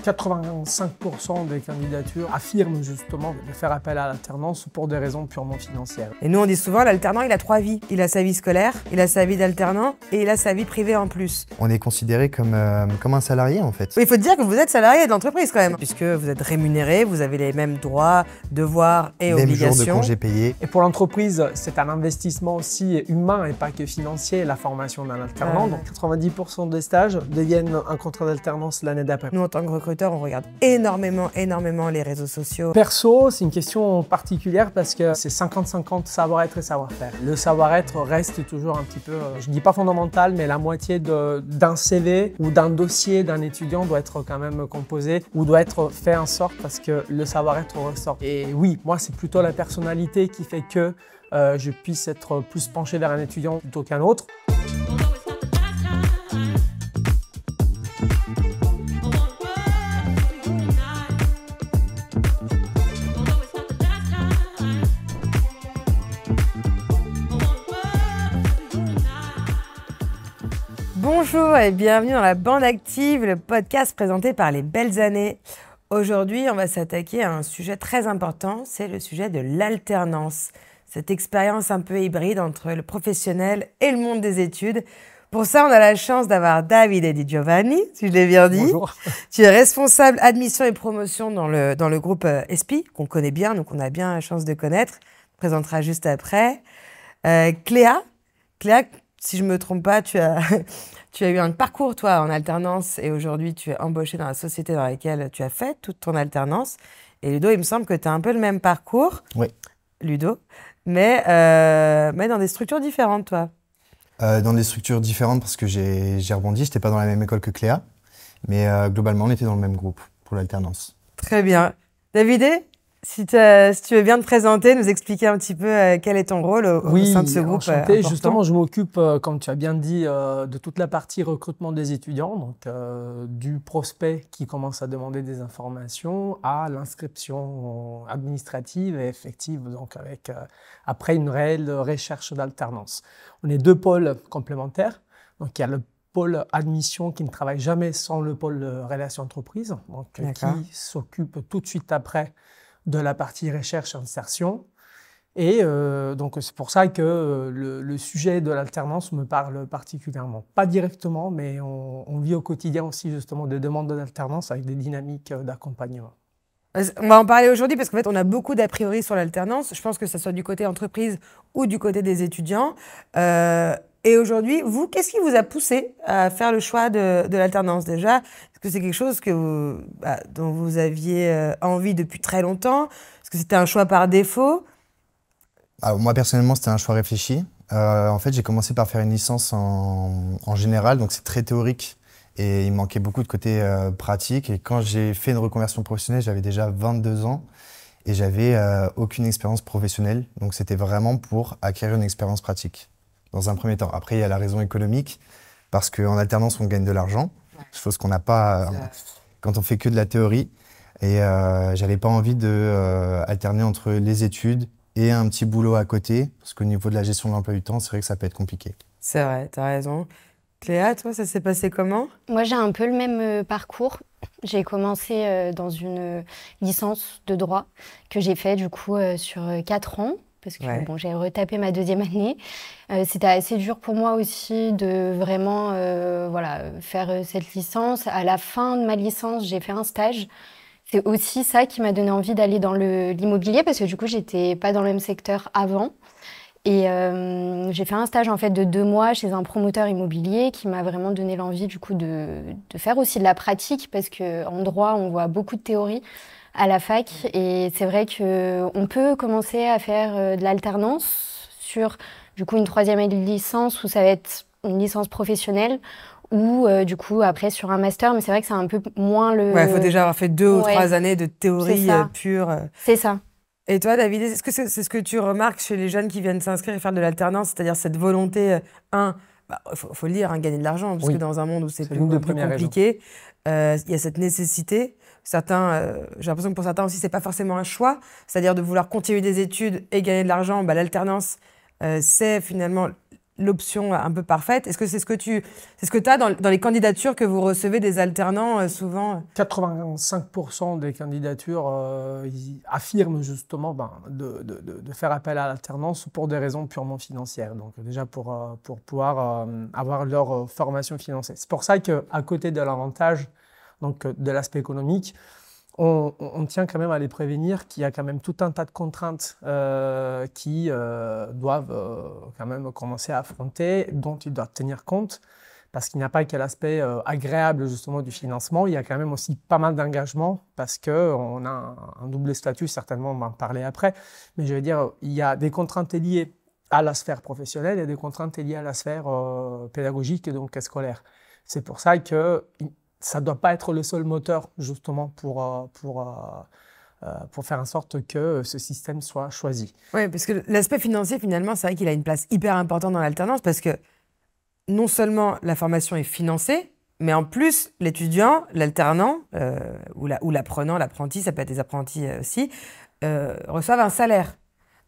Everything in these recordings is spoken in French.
85% des candidatures affirment justement de faire appel à l'alternance pour des raisons purement financières. Et nous, on dit souvent, l'alternant, il a 3 vies. Il a sa vie scolaire, il a sa vie d'alternant et il a sa vie privée en plus. On est considéré comme un salarié, en fait. Il faut dire que vous êtes salarié de l'entreprise quand même, puisque vous êtes rémunéré, vous avez les mêmes droits, devoirs et obligations. Même jour de congé payé. Et pour l'entreprise, c'est un investissement aussi humain et pas que financier, la formation d'un alternant. Donc 90% des stages deviennent un contrat d'alternance l'année d'après. Nous, en tant que recruteurs, on regarde énormément les réseaux sociaux. Perso, c'est une question particulière parce que c'est 50-50 savoir-être et savoir-faire. Le savoir-être reste toujours un petit peu, je dis pas fondamental, mais la moitié d'un CV ou d'un dossier d'un étudiant doit être quand même composé ou doit être fait en sorte parce que le savoir-être ressort. Et oui, moi, c'est plutôt la personnalité qui fait que je puisse être plus penché vers un étudiant plutôt qu'un autre. Bonjour et bienvenue dans la Bande Active, le podcast présenté par les Belles Années. Aujourd'hui, on va s'attaquer à un sujet très important, c'est le sujet de l'alternance. Cette expérience un peu hybride entre le professionnel et le monde des études. Pour ça, on a la chance d'avoir Davide Di Giovanni, si je l'ai bien dit. Bonjour. Tu es responsable admission et promotion dans le groupe ESPI, qu'on connaît bien, donc on a bien la chance de connaître. On te présentera juste après. Cléa, si je ne me trompe pas, tu as eu un parcours, toi, en alternance et aujourd'hui, tu es embauché dans la société dans laquelle tu as fait toute ton alternance. Et Ludo, il me semble que tu as un peu le même parcours. Oui. Ludo, mais dans des structures différentes, toi. Dans des structures différentes parce que j'ai rebondi, j'étais pas dans la même école que Cléa, mais globalement, on était dans le même groupe pour l'alternance. Très bien. Davide, si tu veux bien te présenter, nous expliquer un petit peu quel est ton rôle au sein de ce groupe. Enchanté. Justement, je m'occupe, comme tu as bien dit, de toute la partie recrutement des étudiants, donc du prospect qui commence à demander des informations à l'inscription administrative et effective, donc avec après une réelle recherche d'alternance. On est deux pôles complémentaires. Donc il y a le pôle admission qui ne travaille jamais sans le pôle relations entreprises, donc qui s'occupe tout de suite après de la partie recherche-insertion. Et donc, c'est pour ça que le sujet de l'alternance me parle particulièrement. Pas directement, mais on vit au quotidien aussi justement des demandes d'alternance avec des dynamiques d'accompagnement. On va en parler aujourd'hui parce qu'en fait, on a beaucoup d'a priori sur l'alternance. Je pense que ce soit du côté entreprise ou du côté des étudiants. Et aujourd'hui, vous, qu'est-ce qui vous a poussé à faire le choix de l'alternance déjà? Est-ce que c'est quelque chose dont vous aviez envie depuis très longtemps? Est-ce que c'était un choix par défaut? Alors, moi, personnellement, c'était un choix réfléchi. En fait, j'ai commencé par faire une licence en général, donc c'est très théorique et il manquait beaucoup de côté pratique. Et quand j'ai fait une reconversion professionnelle, j'avais déjà 22 ans et j'avais aucune expérience professionnelle. Donc, c'était vraiment pour acquérir une expérience pratique dans un premier temps. Après, il y a la raison économique parce qu'en alternance, on gagne de l'argent. Chose qu'on n'a pas quand on fait que de la théorie. Et j'avais pas envie de alterner entre les études et un petit boulot à côté, parce qu'au niveau de la gestion de l'emploi du temps, c'est vrai que ça peut être compliqué. C'est vrai, t'as raison. Cléa, toi, ça s'est passé comment? Moi, j'ai un peu le même parcours. J'ai commencé dans une licence de droit que j'ai fait du coup sur 4 ans. Parce que bon, j'ai retapé ma 2e année. C'était assez dur pour moi aussi de vraiment faire cette licence. À la fin de ma licence, j'ai fait un stage. C'est aussi ça qui m'a donné envie d'aller dans l'immobilier parce que du coup, j'étais pas dans le même secteur avant. Et j'ai fait un stage en fait de 2 mois chez un promoteur immobilier qui m'a vraiment donné l'envie du coup de faire aussi de la pratique parce qu'en droit, on voit beaucoup de théorie à la fac et c'est vrai qu'on peut commencer à faire de l'alternance sur du coup une 3e licence où ça va être une licence professionnelle ou du coup après sur un master, mais c'est vrai que c'est un peu moins le... Ouais, il faut déjà avoir fait 2 ou 3 années de théorie pure. C'est ça. Et toi, David, est-ce que c'est ce que tu remarques chez les jeunes qui viennent s'inscrire et faire de l'alternance, c'est-à-dire cette volonté, faut le dire, gagner de l'argent, parce que dans un monde où c'est plus compliqué, il y a cette nécessité. Certains, j'ai l'impression que pour certains aussi, c'est pas forcément un choix, c'est-à-dire de vouloir continuer des études et gagner de l'argent. L'alternance, c'est finalement l'option un peu parfaite. Est-ce que c'est ce que tu as dans les candidatures que vous recevez des alternants souvent? 85% des candidatures ils affirment justement de faire appel à l'alternance pour des raisons purement financières. Donc déjà pour pouvoir avoir leur formation financée. C'est pour ça qu'à côté de l'avantage donc de l'aspect économique, on tient quand même à les prévenir qu'il y a quand même tout un tas de contraintes qui doivent quand même commencer à affronter, dont ils doivent tenir compte, parce qu'il n'y a pas que l'aspect agréable justement du financement, il y a quand même aussi pas mal d'engagement, parce qu'on a un double statut, certainement on va en parler après, mais je veux dire, il y a des contraintes liées à la sphère professionnelle et des contraintes liées à la sphère pédagogique et donc scolaire. C'est pour ça que ça ne doit pas être le seul moteur, justement, pour faire en sorte que ce système soit choisi. Oui, parce que l'aspect financier, finalement, c'est vrai qu'il a une place hyper importante dans l'alternance, parce que non seulement la formation est financée, mais en plus, l'étudiant, l'alternant, ou l'apprenant, l'apprenti, ça peut être des apprentis aussi, reçoivent un salaire.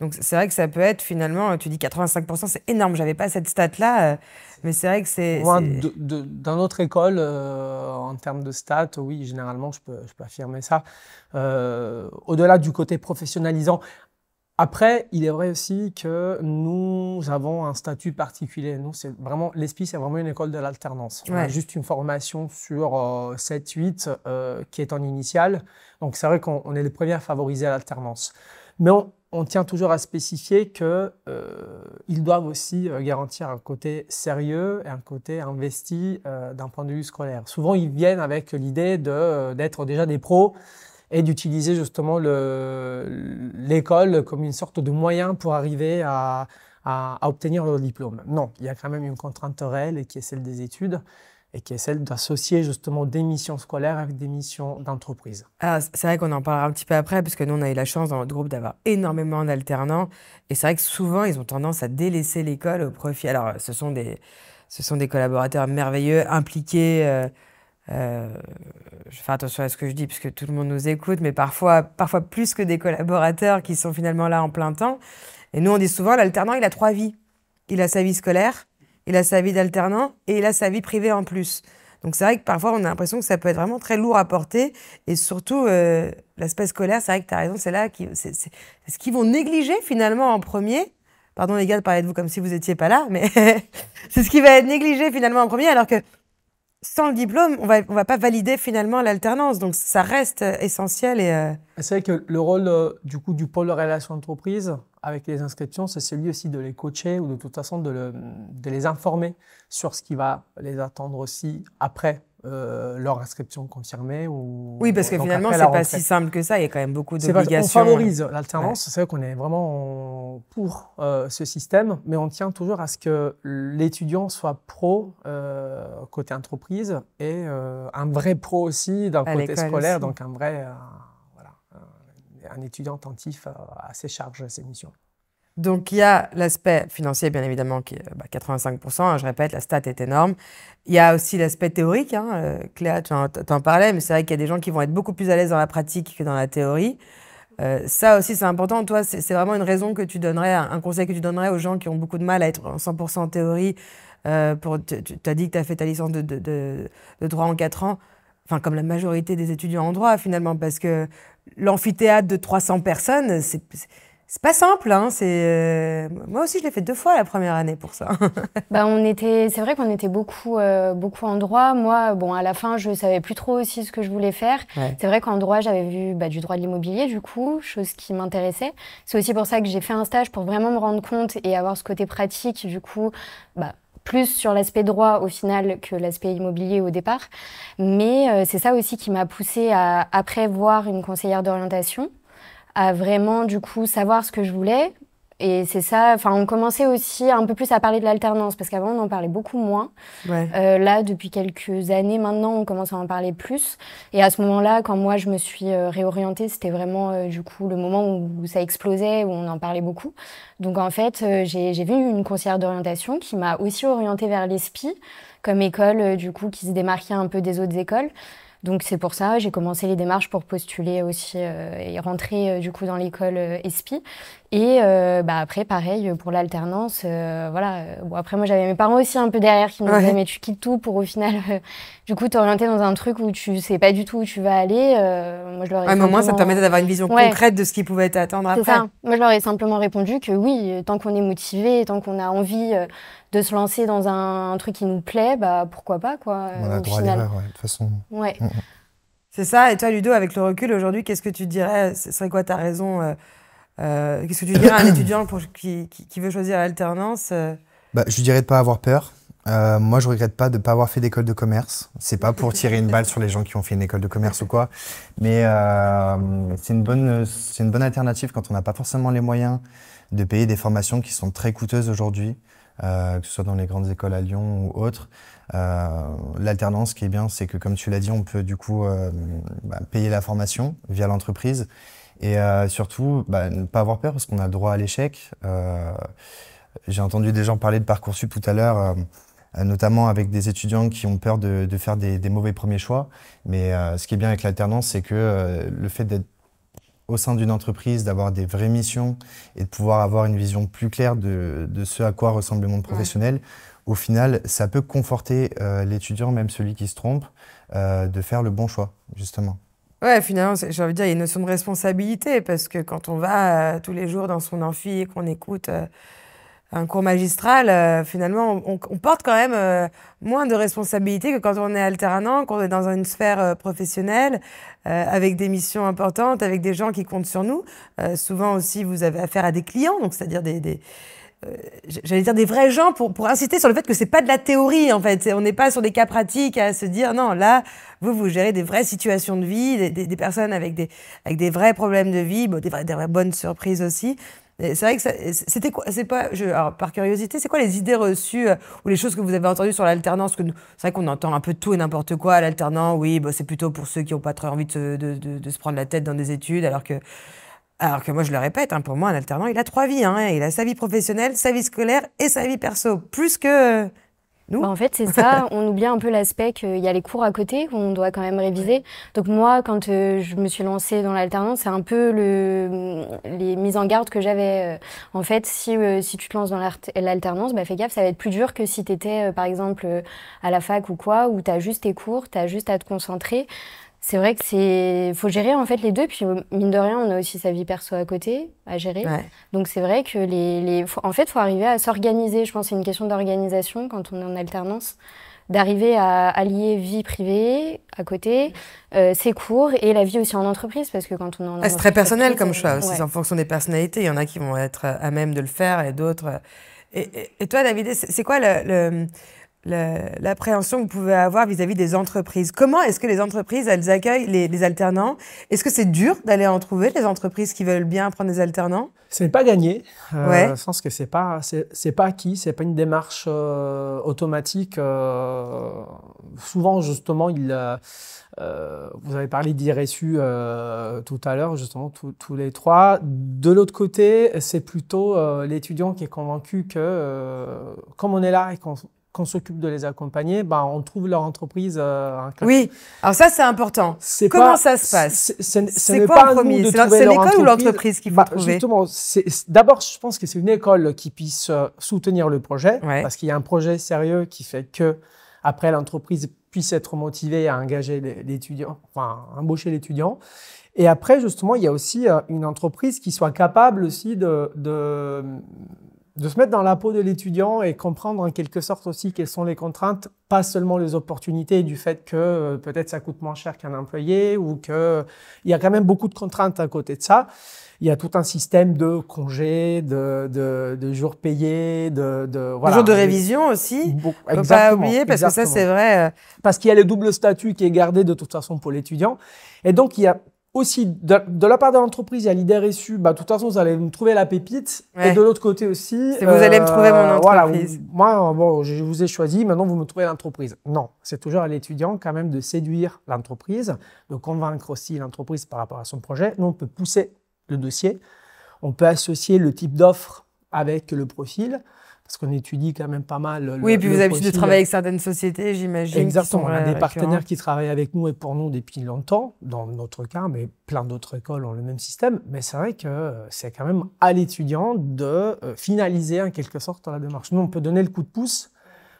Donc c'est vrai que ça peut être finalement, tu dis 85%, c'est énorme, j'avais pas cette stat-là, mais c'est vrai que c'est... Moi, dans notre école, en termes de stats, oui, généralement, je peux affirmer ça. Au-delà du côté professionnalisant, après, il est vrai aussi que nous avons un statut particulier. Nous, c'est vraiment, l'ESPI, c'est vraiment une école de l'alternance. On a juste une formation sur 7-8 qui est en initiale. Donc c'est vrai qu'on est les premiers à favoriser l'alternance. Mais on tient toujours à spécifier qu'ils doivent aussi garantir un côté sérieux et un côté investi d'un point de vue scolaire. Souvent, ils viennent avec l'idée d'être déjà des pros et d'utiliser justement l'école comme une sorte de moyen pour arriver à obtenir leur diplôme. Non, il y a quand même une contrainte réelle qui est celle des études, et qui est celle d'associer justement des missions scolaires avec des missions d'entreprise. Alors, c'est vrai qu'on en parlera un petit peu après, parce que nous, on a eu la chance dans notre groupe d'avoir énormément d'alternants. Et c'est vrai que souvent, ils ont tendance à délaisser l'école au profit. Alors, ce sont des collaborateurs merveilleux, impliqués. Je fais attention à ce que je dis, puisque tout le monde nous écoute, mais parfois plus que des collaborateurs qui sont finalement là en plein temps. Et nous, on dit souvent, l'alternant, il a 3 vies. Il a sa vie scolaire, il a sa vie d'alternant et il a sa vie privée en plus. Donc c'est vrai que parfois on a l'impression que ça peut être vraiment très lourd à porter, et surtout l'aspect scolaire, c'est vrai que tu as raison, c'est là c'est ce qu'ils vont négliger finalement en premier. Pardon les gars de parler de vous comme si vous n'étiez pas là, mais c'est ce qui va être négligé finalement en premier, alors que sans le diplôme, on va pas valider finalement l'alternance. Donc ça reste essentiel. C'est vrai que le rôle du pôle de relations entreprises avec les inscriptions, c'est celui aussi de les coacher, ou de toute façon de les informer sur ce qui va les attendre aussi après leur inscription confirmée. Oui, parce que finalement, c'est pas si simple que ça. Il y a quand même beaucoup d'obligations. On favorise l'alternance. Ouais. C'est vrai qu'on est vraiment pour ce système, mais on tient toujours à ce que l'étudiant soit pro côté entreprise, et un vrai pro aussi d'un côté scolaire, aussi. Donc un vrai un étudiant attentif à ses charges, à ses missions. Donc il y a l'aspect financier, bien évidemment, qui est 85%. Hein, je répète, la stat est énorme. Il y a aussi l'aspect théorique. Hein, Cléa, tu en parlais, mais c'est vrai qu'il y a des gens qui vont être beaucoup plus à l'aise dans la pratique que dans la théorie. Ça aussi, c'est important. Toi, c'est vraiment une raison que tu donnerais, un conseil que tu donnerais aux gens qui ont beaucoup de mal à être en 100% théorie. Tu as dit que tu as fait ta licence de droit en 4 ans. Enfin, comme la majorité des étudiants en droit, finalement, parce que l'amphithéâtre de 300 personnes, c'est pas simple. Hein, moi aussi, je l'ai fait 2 fois la première année pour ça. C'est vrai qu'on était beaucoup en droit. Moi, à la fin, je savais plus trop aussi ce que je voulais faire. Ouais. C'est vrai qu'en droit, j'avais vu du droit de l'immobilier, du coup, chose qui m'intéressait. C'est aussi pour ça que j'ai fait un stage pour vraiment me rendre compte et avoir ce côté pratique, du coup, plus sur l'aspect droit au final que l'aspect immobilier au départ. Mais c'est ça aussi qui m'a poussée à, après voir une conseillère d'orientation, à vraiment du coup savoir ce que je voulais. Et c'est ça, on commençait aussi un peu plus à parler de l'alternance, parce qu'avant on en parlait beaucoup moins. Ouais. Là, depuis quelques années maintenant, on commence à en parler plus. Et à ce moment-là, quand moi je me suis réorientée, c'était vraiment du coup le moment où ça explosait, où on en parlait beaucoup. Donc en fait, j'ai vu une conseillère d'orientation qui m'a aussi orientée vers l'ESPI, comme école du coup qui se démarquait un peu des autres écoles. Donc c'est pour ça, j'ai commencé les démarches pour postuler aussi et rentrer du coup dans l'école ESPI. Et après, pareil, pour l'alternance, voilà. Bon, après, moi, j'avais mes parents aussi un peu derrière qui me disaient, mais tu quittes tout pour au final, du coup, t'orienter dans un truc où tu sais pas du tout où tu vas aller. Moi, je leur ai mais au moins, ça te permettait d'avoir une vision concrète de ce qui pouvait t'attendre après. C'est ça. Moi, je leur ai simplement répondu que oui, tant qu'on est motivé, tant qu'on a envie de se lancer dans un truc qui nous plaît, bah pourquoi pas, quoi. On a droit à l'erreur, de toute façon. Ouais. C'est ça. Et toi, Ludo, avec le recul aujourd'hui, qu'est-ce que tu dirais? Ce serait quoi ta raison? Qu'est-ce que tu dirais à un étudiant qui veut choisir l'alternance? Je dirais de ne pas avoir peur. Moi, je ne regrette pas de ne pas avoir fait d'école de commerce. C'est pas pour tirer une balle sur les gens qui ont fait une école de commerce ou quoi, mais c'est une bonne alternative quand on n'a pas forcément les moyens de payer des formations qui sont très coûteuses aujourd'hui, que ce soit dans les grandes écoles à Lyon ou autres. L'alternance, ce qui est bien, c'est que comme tu l'as dit, on peut du coup payer la formation via l'entreprise. Et surtout, ne pas avoir peur parce qu'on a le droit à l'échec. J'ai entendu des gens parler de Parcoursup tout à l'heure, notamment avec des étudiants qui ont peur de faire des mauvais premiers choix. Mais ce qui est bien avec l'alternance, c'est que le fait d'être au sein d'une entreprise, d'avoir des vraies missions et de pouvoir avoir une vision plus claire de ce à quoi ressemble le monde professionnel, au final, ça peut conforter l'étudiant, même celui qui se trompe, de faire le bon choix, justement. Ouais, finalement, j'ai envie de dire, il y a une notion de responsabilité parce que quand on va tous les jours dans son amphi et qu'on écoute un cours magistral, finalement, on porte quand même moins de responsabilité que quand on est alternant, quand on est dans une sphère professionnelle, avec des missions importantes, avec des gens qui comptent sur nous. Souvent aussi, vous avez affaire à des clients, donc c'est-à-dire j'allais dire des vrais gens pour insister sur le fait que c'est pas de la théorie en fait. On n'est pas sur des cas pratiques à se dire non, là vous gérez des vraies situations de vie, des personnes avec des vrais problèmes de vie, des vraies bonnes surprises aussi. C'est vrai que c'était quoi, alors par curiosité, c'est quoi les idées reçues ou les choses que vous avez entendues sur l'alternance? C'est vrai qu'on entend un peu tout et n'importe quoi à l'alternant. Oui, c'est plutôt pour ceux qui n'ont pas très envie de se prendre la tête dans des études, alors que moi, je le répète, pour moi, un alternant, il a 3 vies. Il a sa vie professionnelle, sa vie scolaire et sa vie perso. Plus que nous. En fait, c'est ça. On oublie un peu l'aspect qu'il y a les cours à côté où on doit quand même réviser. Donc moi, quand je me suis lancée dans l'alternance, c'est un peu les mises en garde que j'avais. En fait, si tu te lances dans l'alternance, fais gaffe, ça va être plus dur que si tu étais, par exemple, à la fac ou quoi, où tu as juste tes cours, tu as juste à te concentrer. C'est vrai que faut gérer en fait les deux, puis mine de rien, on a aussi sa vie perso à côté à gérer. Ouais. Donc c'est vrai que en fait, faut arriver à s'organiser. Je pense que c'est une question d'organisation quand on est en alternance, d'arriver à allier vie privée à côté, ses cours et la vie aussi en entreprise, parce que quand on est en entreprise, c'est très personnel comme choix aussi, en fonction des personnalités. Il y en a qui vont être à même de le faire et d'autres. Et toi, David, c'est quoi l'appréhension que vous pouvez avoir vis-à-vis des entreprises? Comment est-ce que les entreprises, elles accueillent les alternants? Est-ce que c'est dur d'aller en trouver, les entreprises qui veulent bien prendre des alternants? Ce n'est pas gagné. Je pense que c'est pas acquis, c'est pas une démarche automatique. Souvent, justement, vous avez parlé d'IRSU tout à l'heure, justement, tous les trois. De l'autre côté, c'est plutôt l'étudiant qui est convaincu que, comme on est là et qu'on s'occupe de les accompagner, on trouve leur entreprise. Oui, alors ça c'est important. Comment ça se passe? C'est quoi en premier? C'est l'école ou l'entreprise qu'il faut trouver? Justement, d'abord, je pense que c'est une école qui puisse soutenir le projet, parce qu'il y a un projet sérieux qui fait que après l'entreprise puisse être motivée à engager l'étudiant, embaucher l'étudiant. Et après, justement, il y a aussi une entreprise qui soit capable aussi de se mettre dans la peau de l'étudiant et comprendre en quelque sorte aussi quelles sont les contraintes, pas seulement les opportunités du fait que peut-être ça coûte moins cher qu'un employé ou qu'il y a quand même beaucoup de contraintes à côté de ça. Il y a tout un système de congés, de jours payés, voilà. Jours de révision aussi. Il ne faut pas oublier parce que ça c'est vrai. Parce qu'il y a le double statut qui est gardé de toute façon pour l'étudiant. Et donc il y a aussi, de la part de l'entreprise, il y a l'idée reçue, de toute façon, vous allez me trouver la pépite. Ouais. Et de l'autre côté aussi... vous allez me trouver mon entreprise. Voilà, moi, je vous ai choisi, maintenant vous me trouvez l'entreprise. Non, c'est toujours à l'étudiant quand même de séduire l'entreprise, de convaincre aussi l'entreprise par rapport à son projet. Nous, on peut pousser le dossier, on peut associer le type d'offre avec le profil. parce qu'on étudie quand même pas mal. Oui, et puis vous avez l'habitude de travailler avec certaines sociétés, j'imagine. Exactement, on a des partenaires qui travaillent avec nous et pour nous depuis longtemps, dans notre cas, mais plein d'autres écoles ont le même système. Mais c'est vrai que c'est quand même à l'étudiant de finaliser en quelque sorte la démarche. Nous, on peut donner le coup de pouce,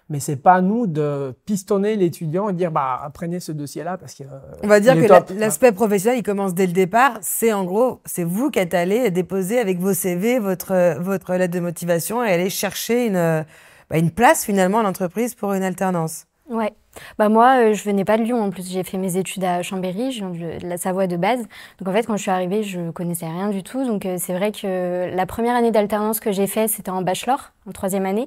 mais c'est pas à nous de pistonner l'étudiant et dire bah prenez ce dossier-là parce que on va dire que l'aspect professionnel il commence dès le départ. C'est en gros c'est vous qui êtes allé déposer avec vos CV votre lettre de motivation et aller chercher une place finalement à l'entreprise pour une alternance. Ouais. Bah moi, je venais pas de Lyon en plus. J'ai fait mes études à Chambéry, je viens de la Savoie de base. Donc en fait, quand je suis arrivée, je connaissais rien du tout. Donc c'est vrai que la première année d'alternance que j'ai faite, c'était en bachelor, en 3e année.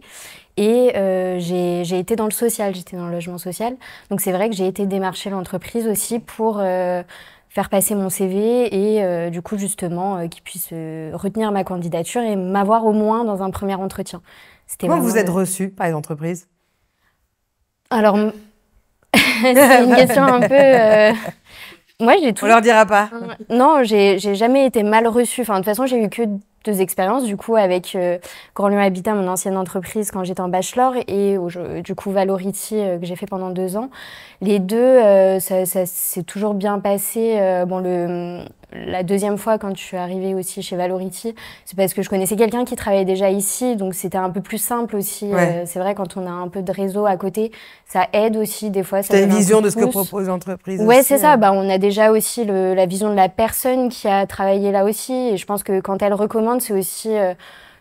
Et j'ai été dans le social, j'étais dans le logement social. Donc c'est vrai que j'ai été démarcher l'entreprise aussi pour faire passer mon CV et du coup justement qu'ils puissent retenir ma candidature et m'avoir au moins dans un premier entretien. Comment vous êtes reçue par les entreprises? Alors, c'est une question un peu... Moi, j'ai tout... On leur dira pas. Non, j'ai jamais été mal reçue. Enfin, de toute façon, j'ai eu que 2 expériences, du coup, avec Grand Lyon Habitat, mon ancienne entreprise, quand j'étais en bachelor, et du coup, Valority, que j'ai fait pendant 2 ans. Les deux, ça s'est toujours bien passé. La deuxième fois, quand je suis arrivée aussi chez Valority, c'est parce que je connaissais quelqu'un qui travaillait déjà ici, donc c'était un peu plus simple aussi. Ouais. C'est vrai, quand on a un peu de réseau à côté, ça aide aussi des fois. Tu as une vision de ce que propose l'entreprise. Ouais, c'est ça. Bah, on a déjà aussi la vision de la personne qui a travaillé là aussi. Et je pense que quand elle recommande, c'est aussi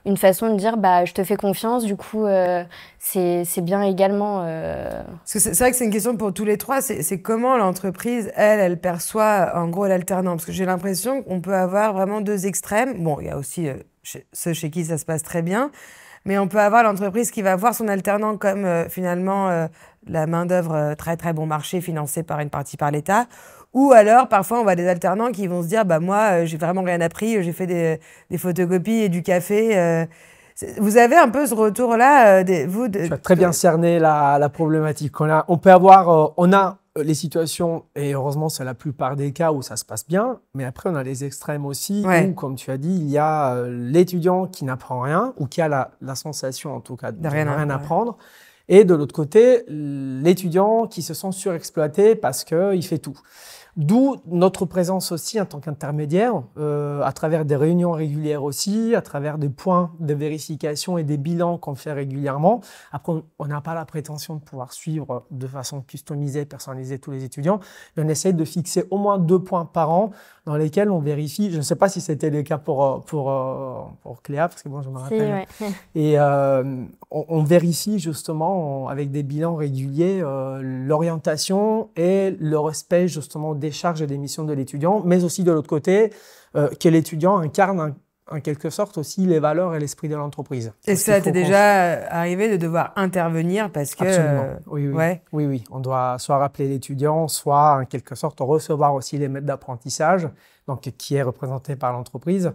une façon de dire bah, je te fais confiance. Du coup, c'est bien également. Parce que c'est vrai que c'est une question pour tous les trois. C'est comment l'entreprise, elle perçoit en gros l'alternant. Parce que j'ai l'impression qu'on peut avoir vraiment 2 extrêmes. Bon, il y a aussi ceux chez qui ça se passe très bien. Mais on peut avoir l'entreprise qui va voir son alternant comme finalement la main-d'œuvre très très bon marché financée par une partie par l'État. Ou alors, parfois, on voit des alternants qui vont se dire bah, moi, j'ai vraiment rien appris, j'ai fait des photocopies et du café. Vous avez un peu ce retour-là, vous Tu as très bien cerné la problématique. On peut avoir, on a les situations, et heureusement, c'est la plupart des cas où ça se passe bien, mais après, on a les extrêmes aussi, où, comme tu as dit, il y a l'étudiant qui n'apprend rien, ou qui a la sensation, en tout cas, de rien apprendre. Et de l'autre côté, l'étudiant qui se sent surexploité parce qu'il fait tout. D'où notre présence aussi en tant qu'intermédiaire, à travers des réunions régulières aussi, à travers des points de vérification et des bilans qu'on fait régulièrement. Après, on n'a pas la prétention de pouvoir suivre de façon customisée, personnalisée tous les étudiants, mais on essaye de fixer au moins 2 points par an dans lesquels on vérifie. Je ne sais pas si c'était le cas pour Cléa, parce que bon, je me rappelle. Si, ouais. Et on vérifie justement avec des bilans réguliers l'orientation et le respect justement des charges et des missions de l'étudiant, mais aussi de l'autre côté, que l'étudiant incarne en quelque sorte aussi les valeurs et l'esprit de l'entreprise. Et ça t'est déjà arrivé de devoir intervenir parce que... Absolument, oui. Ouais. Oui. On doit soit rappeler l'étudiant, soit en quelque sorte recevoir aussi les maîtres d'apprentissage, donc qui est représenté par l'entreprise,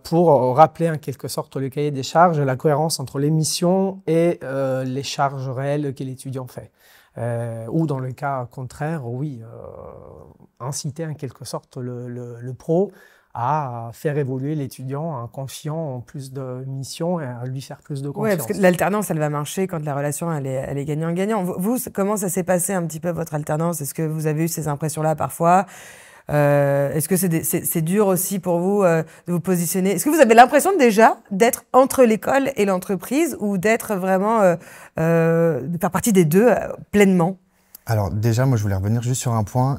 pour rappeler en quelque sorte le cahier des charges et la cohérence entre les missions et les charges réelles que l'étudiant fait. Ou dans le cas contraire, oui, inciter en quelque sorte le pro à faire évoluer l'étudiant en confiant en plus de missions et à lui faire plus de confiance. Oui, parce que l'alternance, elle va marcher quand la relation, elle est gagnant-gagnant. Vous, comment ça s'est passé un petit peu votre alternance? Est-ce que vous avez eu ces impressions-là parfois? Est-ce que c'est dur aussi pour vous de vous positionner? Est-ce que vous avez l'impression déjà d'être entre l'école et l'entreprise ou d'être vraiment, de faire partie des deux pleinement? Alors déjà, moi je voulais revenir juste sur un point,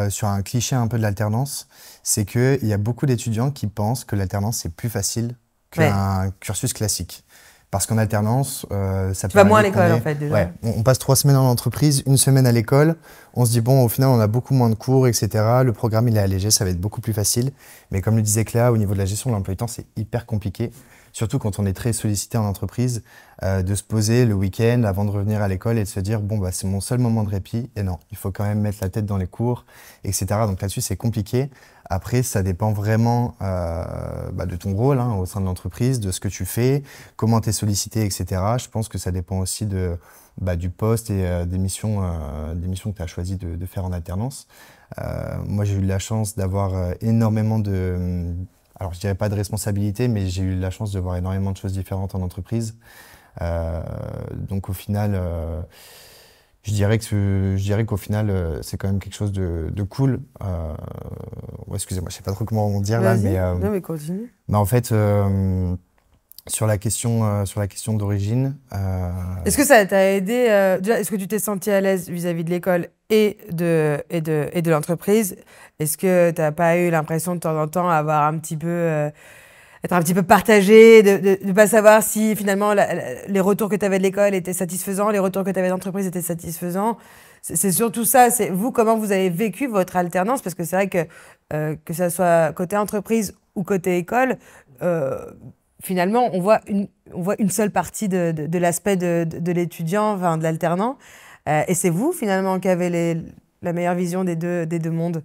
sur un cliché un peu de l'alternance, c'est qu'il y a beaucoup d'étudiants qui pensent que l'alternance c'est plus facile qu'un cursus classique. Parce qu'en alternance, ça tu vas moins à l'école en fait déjà. On passe 3 semaines en entreprise, 1 semaine à l'école, on se dit bon au final on a beaucoup moins de cours, etc. Le programme il est allégé, ça va être beaucoup plus facile. Mais comme le disait Cléa, au niveau de la gestion de l'emploi du temps, c'est hyper compliqué. Surtout quand on est très sollicité en entreprise, de se poser le week-end avant de revenir à l'école et de se dire bon bah c'est mon seul moment de répit. Et non, il faut quand même mettre la tête dans les cours, etc. Donc là-dessus c'est compliqué. Après ça dépend vraiment de ton rôle au sein de l'entreprise, de ce que tu fais, comment tu es sollicité, etc. Je pense que ça dépend aussi du poste et des missions que tu as choisi de faire en alternance. Moi j'ai eu la chance d'avoir énormément alors je dirais pas de responsabilité, mais j'ai eu la chance de voir énormément de choses différentes en entreprise. Donc au final, je dirais qu'au final, c'est quand même quelque chose de cool. Excusez-moi, je sais pas trop comment dire là, mais non, mais continue. Mais en fait, sur la question d'origine. Est-ce que ça t'a aidé déjà, est-ce que tu t'es senti à l'aise vis-à-vis de l'école et de l'entreprise? Est-ce que tu n'as pas eu l'impression de temps en temps avoir un petit peu être un petit peu partagé, de ne pas savoir si finalement les retours que tu avais de l'école étaient satisfaisants, les retours que tu avais d'entreprise étaient satisfaisants? C'est surtout ça, c'est vous, comment vous avez vécu votre alternance? Parce que c'est vrai que ça soit côté entreprise ou côté école, finalement, on voit une seule partie de l'aspect de l'étudiant, enfin, de l'alternant. Et c'est vous, finalement, qui avez la meilleure vision des deux mondes.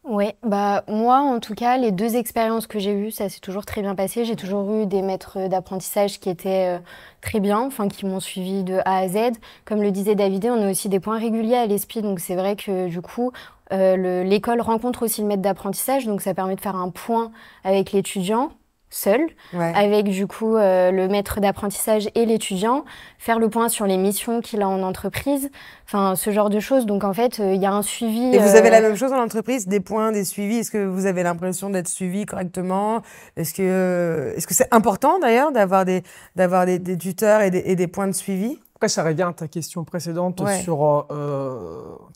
Oui, bah moi en tout cas, les 2 expériences que j'ai eues, ça s'est toujours très bien passé. J'ai toujours eu des maîtres d'apprentissage qui étaient très bien, enfin qui m'ont suivi de A à Z. Comme le disait David, on a aussi des points réguliers à l'ESPI, donc c'est vrai que du coup, l'école rencontre aussi le maître d'apprentissage, donc ça permet de faire un point avec l'étudiant seul, avec du coup le maître d'apprentissage et l'étudiant, faire le point sur les missions qu'il a en entreprise, enfin ce genre de choses. Donc en fait, il y a un suivi. Et vous avez la même chose en entreprise, des points, des suivis? Est-ce que vous avez l'impression d'être suivi correctement? Est-ce que c'est important d'ailleurs d'avoir des tuteurs et des points de suivi? Après, ça revient à ta question précédente sur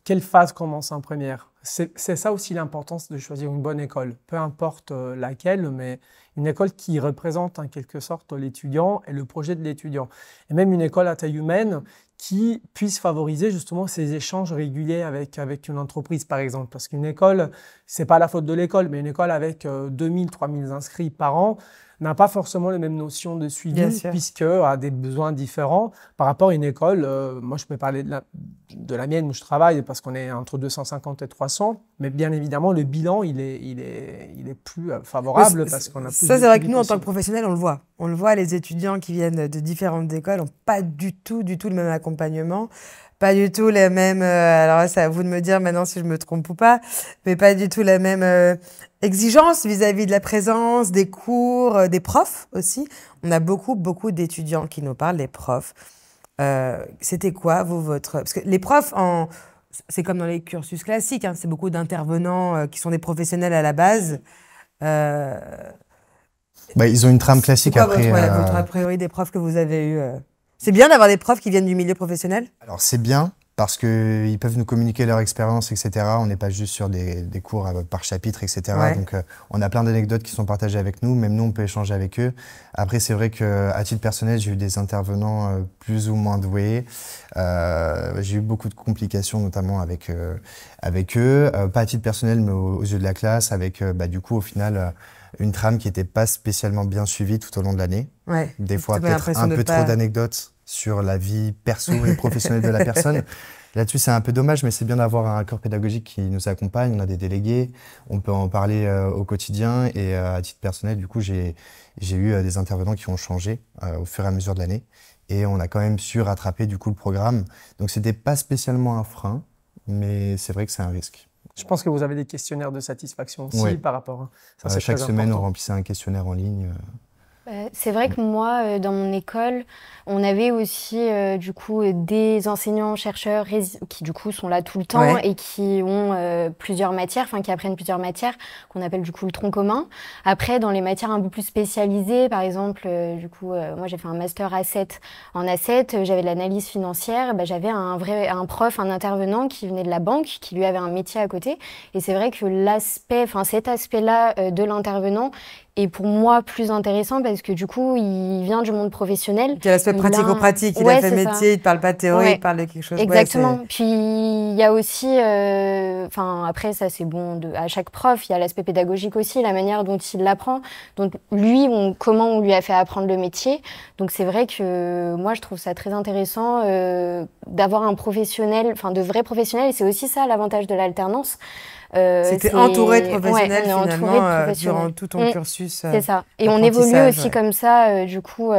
quelle phase commence en première. C'est ça aussi l'importance de choisir une bonne école, peu importe laquelle, mais une école qui représente en quelque sorte l'étudiant et le projet de l'étudiant. Et même une école à taille humaine qui puisse favoriser justement ces échanges réguliers avec une entreprise, par exemple. Parce qu'une école, c'est pas la faute de l'école, mais une école avec 2000, 3000 inscrits par an, n'a pas forcément les mêmes notions de suivi, puisque a des besoins différents par rapport à une école. Moi, je peux parler de la mienne où je travaille, parce qu'on est entre 250 et 300, mais bien évidemment, le bilan, il est plus favorable parce qu'on a plus. Ça, c'est vrai que nous, en tant que professionnels, on le voit. On le voit, les étudiants qui viennent de différentes écoles n'ont pas du tout le même accompagnement. Pas du tout les mêmes, alors c'est à vous de me dire maintenant si je me trompe ou pas, mais pas du tout la même exigence vis-à-vis de la présence, des cours, des profs aussi. On a beaucoup d'étudiants qui nous parlent des profs. C'était quoi, parce que les profs, c'est comme dans les cursus classiques, hein, c'est beaucoup d'intervenants qui sont des professionnels à la base. Ils ont une trame classique après. Votre a priori des profs que vous avez eu. C'est bien d'avoir des profs qui viennent du milieu professionnel? Alors c'est bien parce qu'ils peuvent nous communiquer leur expérience, etc. On n'est pas juste sur des cours par chapitre, etc. Donc on a plein d'anecdotes qui sont partagées avec nous, même nous on peut échanger avec eux. Après c'est vrai qu'à titre personnel, j'ai eu des intervenants plus ou moins doués. J'ai eu beaucoup de complications notamment avec eux. Pas à titre personnel mais aux yeux de la classe, avec du coup au final une trame qui n'était pas spécialement bien suivie tout au long de l'année. Des fois, peut-être un peu trop d'anecdotes sur la vie perso et professionnelle de la personne. Là-dessus, c'est un peu dommage, mais c'est bien d'avoir un corps pédagogique qui nous accompagne. On a des délégués, on peut en parler au quotidien. Et à titre personnel, du coup, j'ai eu des intervenants qui ont changé au fur et à mesure de l'année. Et on a quand même su rattraper du coup le programme. Donc, c'était pas spécialement un frein, mais c'est vrai que c'est un risque. Je pense que vous avez des questionnaires de satisfaction aussi par rapport à ça. Chaque semaine, on remplissait un questionnaire en ligne. C'est vrai que moi, dans mon école, on avait aussi du coup des enseignants chercheurs qui du coup sont là tout le temps et qui ont plusieurs matières, enfin qui apprennent plusieurs matières qu'on appelle du coup le tronc commun. Après, dans les matières un peu plus spécialisées, par exemple, du coup, moi j'ai fait un master A7 en A7, j'avais de l'analyse financière, j'avais un prof, un intervenant qui venait de la banque, qui lui avait un métier à côté. Et c'est vrai que cet aspect-là de l'intervenant est pour moi plus intéressant parce que du coup, il vient du monde professionnel. Il y a l'aspect pratico-pratique, il a fait le métier, il ne parle pas théorie, il parle de quelque chose. Exactement. Puis il y a aussi, après ça c'est bon à chaque prof, il y a l'aspect pédagogique aussi, la manière dont il l'apprend. Donc lui, comment on lui a fait apprendre le métier. Donc c'est vrai que moi je trouve ça très intéressant d'avoir un professionnel, de vrais professionnels. Et c'est aussi ça l'avantage de l'alternance. C'était entouré de professionnels finalement durant tout ton cursus. C'est ça. Et on évolue aussi comme ça, du coup,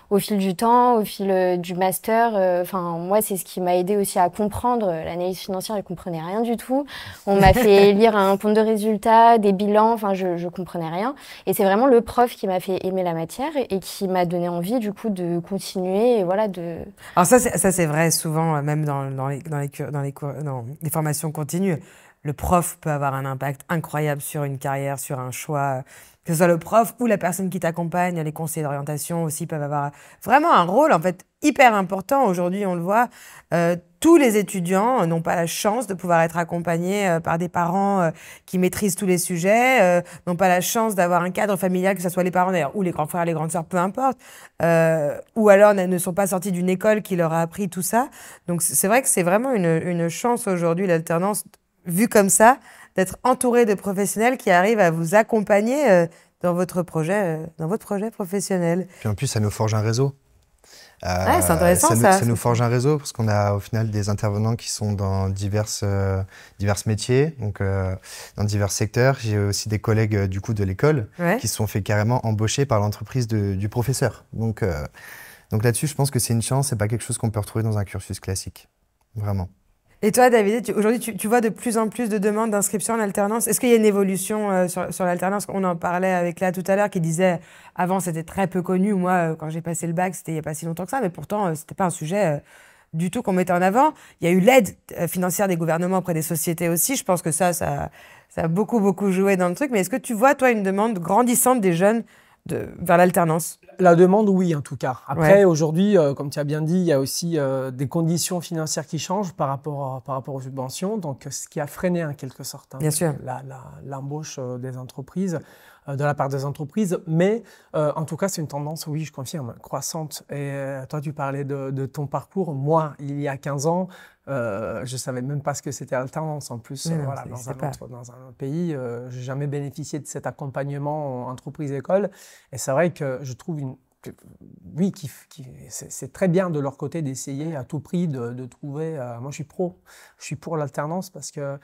au fil du temps, au fil du master. Enfin, moi, c'est ce qui m'a aidé aussi à comprendre. L'analyse financière, je comprenais rien du tout. On m'a fait lire un compte de résultats, des bilans. Enfin, je comprenais rien. Et c'est vraiment le prof qui m'a fait aimer la matière et qui m'a donné envie, du coup, de continuer. Et voilà, de... Alors ça, c'est vrai souvent, même dans les formations continues. Le prof peut avoir un impact incroyable sur une carrière, sur un choix. Que ce soit le prof ou la personne qui t'accompagne, les conseillers d'orientation aussi peuvent avoir vraiment un rôle en fait hyper important. Aujourd'hui, on le voit, tous les étudiants n'ont pas la chance de pouvoir être accompagnés par des parents qui maîtrisent tous les sujets, n'ont pas la chance d'avoir un cadre familial, que ce soit les parents d'ailleurs ou les grands frères, les grandes sœurs, peu importe, ou alors ne sont pas sortis d'une école qui leur a appris tout ça. Donc c'est vrai que c'est vraiment une chance aujourd'hui, l'alternance, vu comme ça, d'être entouré de professionnels qui arrivent à vous accompagner dans votre projet professionnel. Puis en plus, ça nous forge un réseau. C'est intéressant ça nous forge un réseau parce qu'on a au final des intervenants qui sont dans divers métiers, donc dans divers secteurs. J'ai aussi des collègues du coup de l'école qui se sont fait carrément embaucher par l'entreprise du professeur. Donc là-dessus, je pense que c'est une chance, c'est pas quelque chose qu'on peut retrouver dans un cursus classique, vraiment. Et toi, David, aujourd'hui, tu vois de plus en plus de demandes d'inscription en alternance. Est-ce qu'il y a une évolution sur l'alternance? On en parlait avec Léa tout à l'heure, qui disait avant c'était très peu connu. Moi, quand j'ai passé le bac, c'était il n'y a pas si longtemps que ça, mais pourtant, c'était pas un sujet du tout qu'on mettait en avant. Il y a eu l'aide financière des gouvernements auprès des sociétés aussi. Je pense que ça a beaucoup, beaucoup joué dans le truc. Mais est-ce que tu vois, toi, une demande grandissante des jeunes vers l'alternance? La demande, oui, en tout cas. Après, aujourd'hui, comme tu as bien dit, il y a aussi des conditions financières qui changent par rapport aux subventions. Donc, ce qui a freiné en quelque sorte bien sûr. l'embauche des entreprises, de la part des entreprises. Mais en tout cas, c'est une tendance, oui, je confirme, croissante. Et toi, tu parlais de ton parcours. Moi, il y a 15 ans, je ne savais même pas ce que c'était l'alternance. En plus, voilà, dans un autre pays, je n'ai jamais bénéficié de cet accompagnement entreprise-école. Et c'est vrai que je trouve c'est très bien de leur côté d'essayer à tout prix de trouver. Moi, je suis pour l'alternance parce que,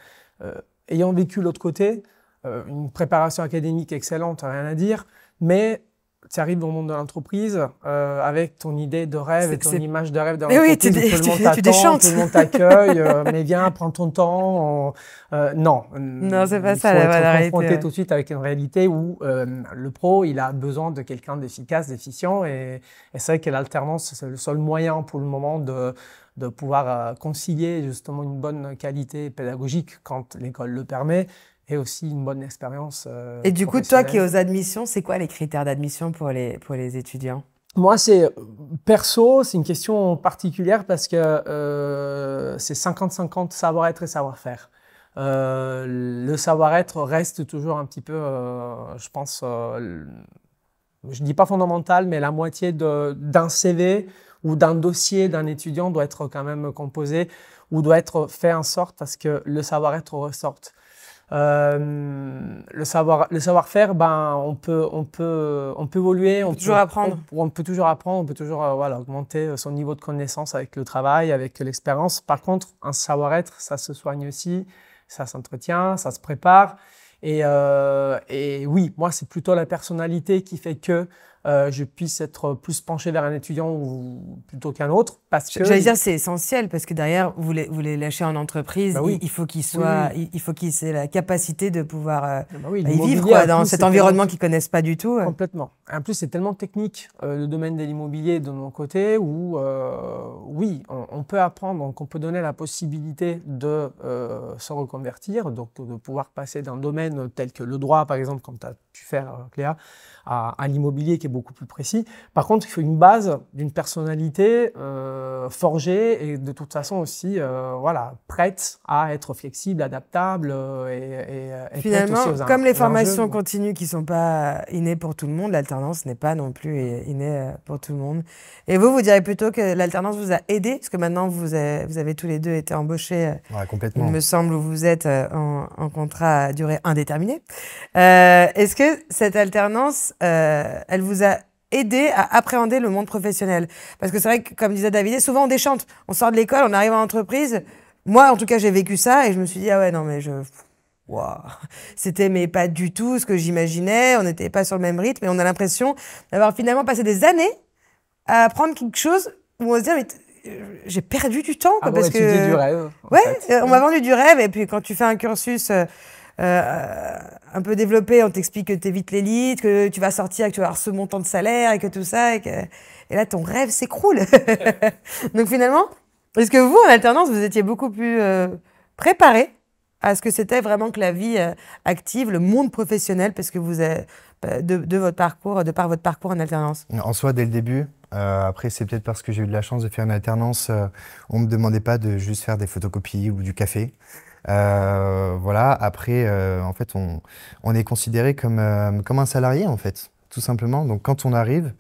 ayant vécu l'autre côté, une préparation académique excellente, rien à dire, mais tu arrives dans le monde de l'entreprise avec ton idée de rêve et ton image de rêve de l'entreprise. Tout le monde t'attend, tout le monde t'accueille, mais viens, prends ton temps. Non, c'est pas ça la réalité. Confronté tout de suite avec une réalité où le pro, il a besoin de quelqu'un d'efficace, d'efficient, et c'est vrai que l'alternance, c'est le seul moyen pour le moment de pouvoir concilier justement une bonne qualité pédagogique quand l'école le permet, et aussi une bonne expérience. Et du coup, toi qui es aux admissions, c'est quoi les critères d'admission pour les étudiants? Moi, c'est une question particulière parce que c'est 50-50 savoir-être et savoir-faire. Le savoir-être reste toujours un petit peu, je pense, je dis pas fondamental, mais la moitié d'un CV ou d'un dossier d'un étudiant doit être quand même composé ou doit être fait en sorte parce que le savoir-être ressorte. Le savoir-faire, on peut évoluer, on peut toujours apprendre. On peut toujours apprendre, on peut toujours augmenter son niveau de connaissance avec le travail, avec l'expérience. Par contre, un savoir-être, ça se soigne aussi, ça s'entretient, ça se prépare. Et oui, moi, c'est plutôt la personnalité qui fait que je puisse être plus penché vers un étudiant plutôt qu'un autre. J'allais dire, c'est essentiel parce que derrière, vous les lâchez en entreprise, il faut qu'il ait la capacité de pouvoir y vivre dans cet environnement qu'ils ne connaissent pas du tout. Complètement. En plus, c'est tellement technique, le domaine de l'immobilier de mon côté, où oui, on peut apprendre, donc on peut donner la possibilité de se reconvertir, donc de pouvoir passer d'un domaine tel que le droit, par exemple, comme tu as pu faire, Cléa, à l'immobilier qui est beaucoup plus précis. Par contre, il faut une base d'une personnalité forgée et de toute façon aussi prête à être flexible, adaptable et finalement, comme les formations continues qui ne sont pas innées pour tout le monde, l'alternance n'est pas non plus innée pour tout le monde. Et vous direz plutôt que l'alternance vous a aidé, parce que maintenant vous avez tous les deux été embauchés, complètement. Il me semble, où vous êtes en contrat à durée indéterminée. Est-ce que cette alternance, elle vous a aidé à appréhender le monde professionnel? Parce que c'est vrai que, comme disait David, souvent on déchante. On sort de l'école, on arrive en entreprise. Moi, en tout cas, j'ai vécu ça et je me suis dit, ah ouais, non, mais waouh, c'était mais pas du tout ce que j'imaginais, on n'était pas sur le même rythme et on a l'impression d'avoir finalement passé des années à apprendre quelque chose où on se dit mais j'ai perdu du temps quoi, parce que du rêve. On m'a vendu du rêve et puis quand tu fais un cursus un peu développé, on t'explique que tu évites l'élite, que tu vas sortir, que tu vas avoir ce montant de salaire et que tout ça et là ton rêve s'écroule. Donc finalement, est-ce que vous en alternance vous étiez beaucoup plus préparé à ce que c'était vraiment que la vie active, le monde professionnel, parce que vous êtes de votre parcours, de par votre parcours en alternance? En soi, dès le début. Après, c'est peut-être parce que j'ai eu de la chance de faire une alternance. On me demandait pas de juste faire des photocopies ou du café. Voilà. Après, en fait, on est considéré comme un salarié, en fait, tout simplement. Donc, quand on arrive,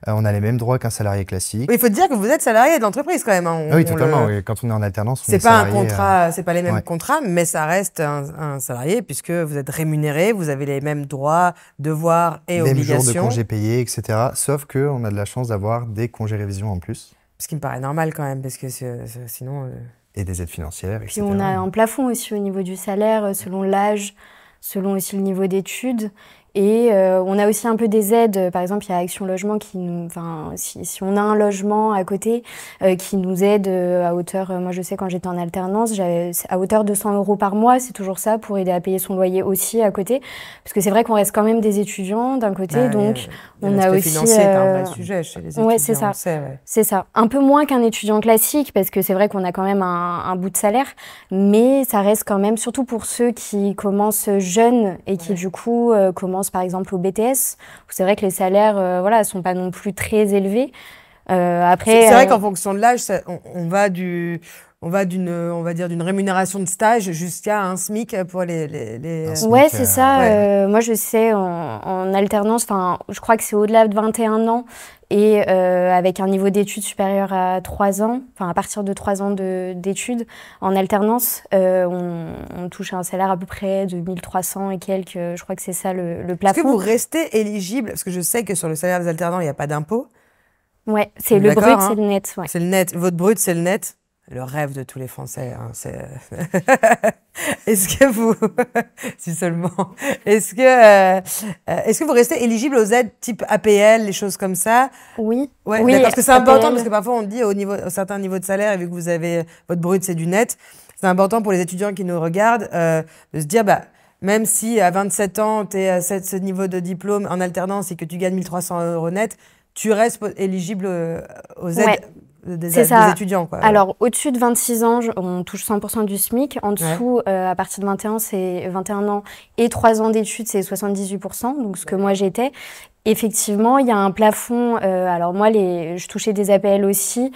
on a les mêmes droits qu'un salarié classique. Oui, il faut dire que vous êtes salarié de l'entreprise quand même. Hein. Oui, totalement. Oui. Quand on est en alternance, on est c'est pas salarié, un contrat, c'est pas les mêmes ouais. contrats, mais ça reste un salarié puisque vous êtes rémunéré, vous avez les mêmes droits, devoirs et même obligations. Même jour de congés payés, etc. Sauf que on a de la chance d'avoir des congés révision en plus. Ce qui me paraît normal quand même, parce que sinon. Et des aides financières, etc. Puis on a un plafond aussi au niveau du salaire, selon l'âge, selon aussi le niveau d'études. Et on a aussi un peu des aides. Par exemple, il y a Action Logement qui nous... Enfin, si on a un logement à côté qui nous aide à hauteur... moi, je sais, quand j'étais en alternance, à hauteur de 100 € par mois. C'est toujours ça pour aider à payer son loyer aussi à côté. Parce que c'est vrai qu'on reste quand même des étudiants d'un côté. Donc, on a aussi... financier est un vrai sujet chez les étudiants. Ouais, c'est ça. C'est ça. Un peu moins qu'un étudiant classique parce que c'est vrai qu'on a quand même un bout de salaire. Mais ça reste quand même, surtout pour ceux qui commencent jeunes et qui, du coup, commencent par exemple au BTS, où c'est vrai que les salaires voilà, sont pas non plus très élevés. Après, c'est vrai qu'en fonction de l'âge, on va d'une rémunération de stage jusqu'à un SMIC pour les SMIC, ouais, c'est ça. Ouais. Moi, je sais, en alternance, je crois que c'est au-delà de 21 ans et avec un niveau d'études supérieur à 3 ans, à partir de 3 ans d'études, en alternance, on touche un salaire à peu près de 1300 et quelques, je crois que c'est ça le plafond. Est-ce que vous restez éligible, parce que je sais que sur le salaire des alternants, il n'y a pas d'impôt. Ouais, c'est le brut, c'est le net. Ouais. C'est le net. Votre brut, c'est le net. Le rêve de tous les Français. Hein, est-ce que vous... si seulement... Est-ce que vous restez éligible aux aides type APL, les choses comme ça? Oui. Ouais, oui, parce que c'est important, parce que parfois on dit au certain niveau de salaire, et vu que vous avez... Votre brut, c'est du net, c'est important pour les étudiants qui nous regardent de se dire... même si à 27 ans, tu es à ce niveau de diplôme en alternance et que tu gagnes 1300 € net, tu restes éligible aux aides. Ouais. Des étudiants, quoi. Alors, au-dessus de 26 ans, on touche 100% du SMIC. En dessous, à partir de 21 ans et 3 ans d'études, c'est 78%, donc ce que moi j'étais. Effectivement, il y a un plafond. Alors moi, je touchais des APL aussi.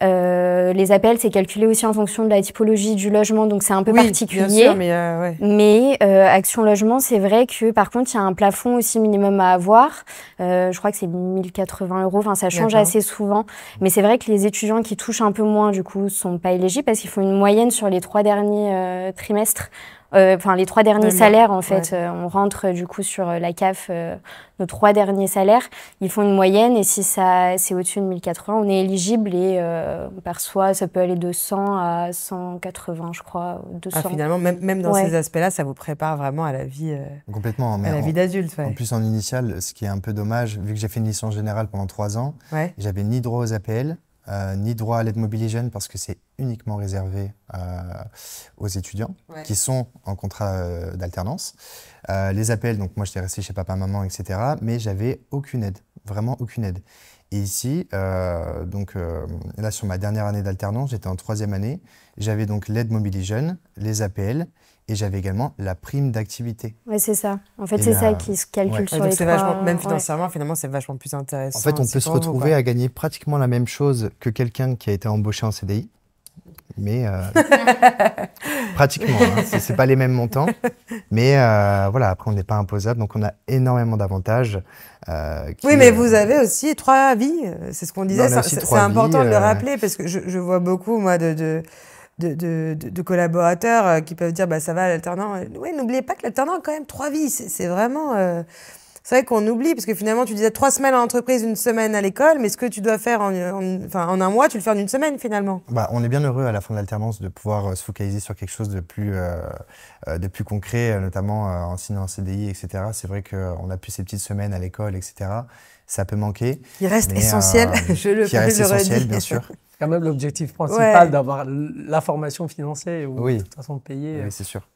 Les APL, c'est calculé aussi en fonction de la typologie du logement, donc c'est un peu particulier. Bien sûr, mais ouais. Mais Action Logement, c'est vrai que par contre, il y a un plafond aussi minimum à avoir. Je crois que c'est 1080 €. Enfin, ça change assez souvent. Mais c'est vrai que les étudiants qui touchent un peu moins, du coup, sont pas éligibles parce qu'ils font une moyenne sur les 3 derniers trimestres. Les 3 derniers salaires, en fait. Ouais. On rentre, du coup, sur la CAF, nos 3 derniers salaires. Ils font une moyenne et si c'est au-dessus de 1080, on est éligible et on perçoit, ça peut aller de 100 à 180, je crois, 200. Ah, finalement, même dans ces aspects-là, ça vous prépare vraiment à la vie complètement, à la vie d'adulte. Ouais. En plus, en initial, ce qui est un peu dommage, vu que j'ai fait une licence générale pendant 3 ans, j'avais ni droit aux APL, ni droit à l'aide mobiligène parce que c'est uniquement réservé aux étudiants qui sont en contrat d'alternance. Les APL, donc moi j'étais resté chez papa-maman, etc. Mais j'avais aucune aide, vraiment aucune aide. Et ici, là sur ma dernière année d'alternance, j'étais en 3e année, j'avais donc l'aide mobiligène, les APL, et j'avais également la prime d'activité. Oui, c'est ça. En fait, c'est ça qui se calcule sur les 3... Vachement, même financièrement, finalement, c'est vachement plus intéressant. En fait, on peut se retrouver à gagner pratiquement la même chose que quelqu'un qui a été embauché en CDI. Mais pratiquement, hein, c'est pas les mêmes montants. Mais voilà, après, on n'est pas imposable. Donc, on a énormément d'avantages. Oui, mais vous avez aussi 3 vies. C'est ce qu'on disait. C'est important de le rappeler parce que je vois beaucoup, moi, de collaborateurs qui peuvent dire ça va l'alternant. Oui, n'oubliez pas que l'alternant a quand même 3 vies. C'est vraiment C'est vrai qu'on oublie, parce que finalement, tu disais 3 semaines en entreprise, 1 semaine à l'école, mais ce que tu dois faire en 1 mois, tu le fais en 1 semaine finalement. Bah, on est bien heureux à la fin de l'alternance de pouvoir se focaliser sur quelque chose de plus concret, notamment en signant un CDI, etc. C'est vrai qu'on a plus ces petites semaines à l'école, etc. Ça peut manquer. Qui reste essentiel, je le essentiel, bien sûr. C'est quand même l'objectif principal d'avoir la formation financière ou oui. de toute façon de payer. Oui, c'est sûr.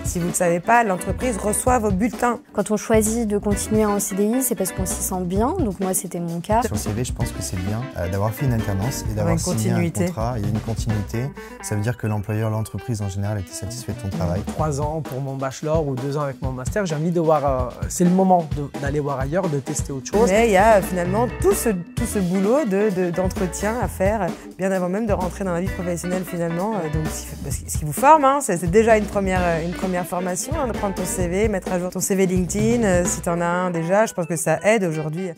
Si vous ne le savez pas, l'entreprise reçoit vos bulletins. Quand on choisit de continuer en CDI, c'est parce qu'on s'y sent bien. Donc moi, c'était mon cas. Sur le CV, je pense que c'est bien d'avoir fait une alternance et d'avoir signé un contrat. Il y a une continuité. Ça veut dire que l'employeur, l'entreprise en général, était satisfait de ton travail. 3 ans pour mon bachelor ou 2 ans avec mon master, j'ai envie de voir. C'est le moment d'aller voir ailleurs, de tester autre chose. Mais il y a finalement tout ce boulot d'entretien à faire, bien avant même de rentrer dans la vie professionnelle finalement. Donc ce qui vous forme, hein, c'est déjà une première formation, hein, de prendre ton CV, mettre à jour ton CV LinkedIn, si tu en as un déjà, je pense que ça aide aujourd'hui.